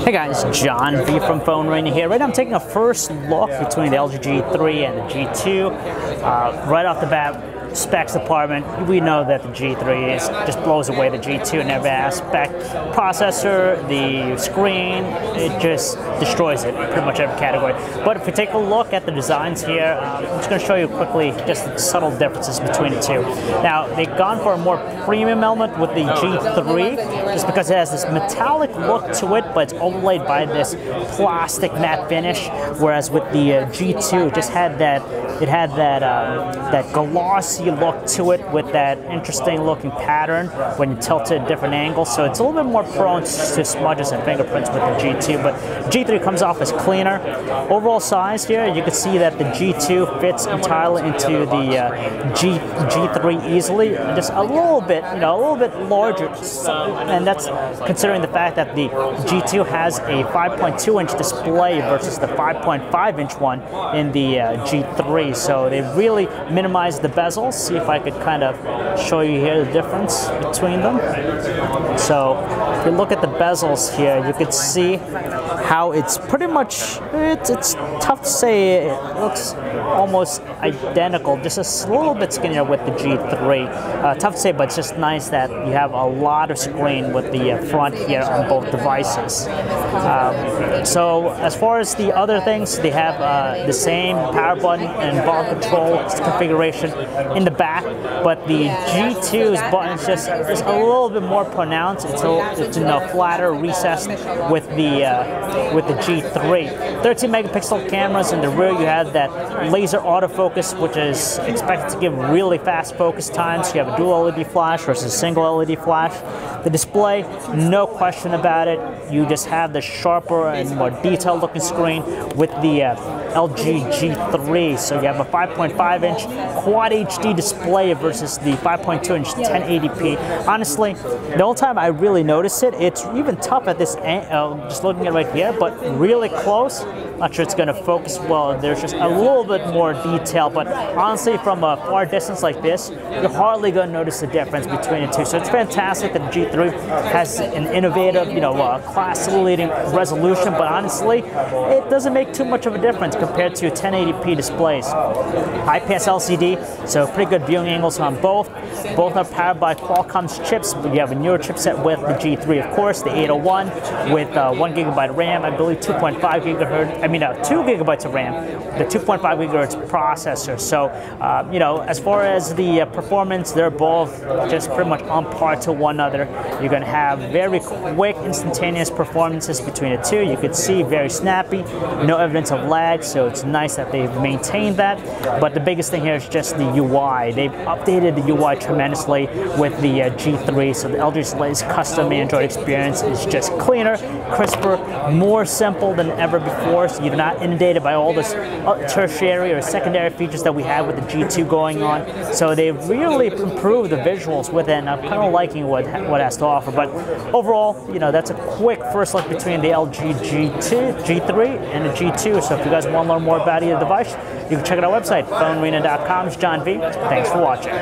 Hey guys, John V from PhoneArena here. Right now I'm taking a first look between the LG G3 and the G2. Right off the bat, specs department, we know that the G3 just blows away the G2 in every aspect. Processor, the screen, it just destroys it in pretty much every category. But if we take a look at the designs here, I'm just going to show you quickly just the subtle differences between the two. Now, they've gone for a more premium element with the G3, just because it has this metallic look to it, but it's overlaid by this plastic matte finish, whereas with the G2, it just had that, that glossy look to it with that interesting looking pattern when you tilt it at different angles. So it's a little bit more prone to smudges and fingerprints with the G2, but G3 comes off as cleaner. Overall size here, you can see that the G2 fits entirely into the G3 easily, just a little bit, a little bit larger, and that's considering the fact that the G2 has a 5.2-inch display versus the 5.5-inch one in the G3. So they really minimized the bezels. See if I could kind of show you here the difference between them. So if you look at the bezels here, you can see how it's pretty much, it's tough to say, it looks almost identical, just a little bit skinnier with the G3. Tough to say, but it's just nice that you have a lot of screen with the front here on both devices. So as far as the other things, they have the same power button and volume control configuration in the back, but the G2's button is just a little bit more pronounced. It's flatter, recessed with the G3. 13 megapixel cameras in the rear. You have that laser autofocus, which is expected to give really fast focus times. You have a dual LED flash versus a single LED flash. The display, no question about it. You just have the sharper and more detailed looking screen with the LG G3. So you have a 5.5-inch Quad HD display versus the 5.2-inch 1080p. Honestly, the only time I really notice it, it's even tough at this, just looking at it right here, but really close. Not sure it's going to focus well. There's just a little bit more detail, but honestly, from a far distance like this, you're hardly going to notice the difference between the two. So it's fantastic that the G3 has an innovative, class-leading resolution, but honestly, it doesn't make too much of a difference compared to 1080p displays. IPS LCD, so pretty good viewing angles on both. Both are powered by Qualcomm's chips, but you have a newer chipset with the G3, of course, the 801 with 1 gigabyte of RAM, I believe 2.5 gigahertz. 2 gigabytes of RAM, the 2.5 gigahertz processor. So, as far as the performance, they're both just pretty much on par to one another. You're going to have very quick, instantaneous performances between the two. You could see very snappy, no evidence of lag, so it's nice that they've maintained that. But the biggest thing here is just the UI. They've updated the UI tremendously with the G3, so the LG's latest custom Android experience is just cleaner, crisper, more simple than ever before. So you're not inundated by all this tertiary or secondary features that we have with the G2 going on. So they've really improved the visuals with it, and I'm kind of liking what it has to offer. But overall, that's a quick first look between the LG G3 and the G2. So if you guys want to learn more about either device, you can check out our website, PhoneArena.com. It's John V. Thanks for watching.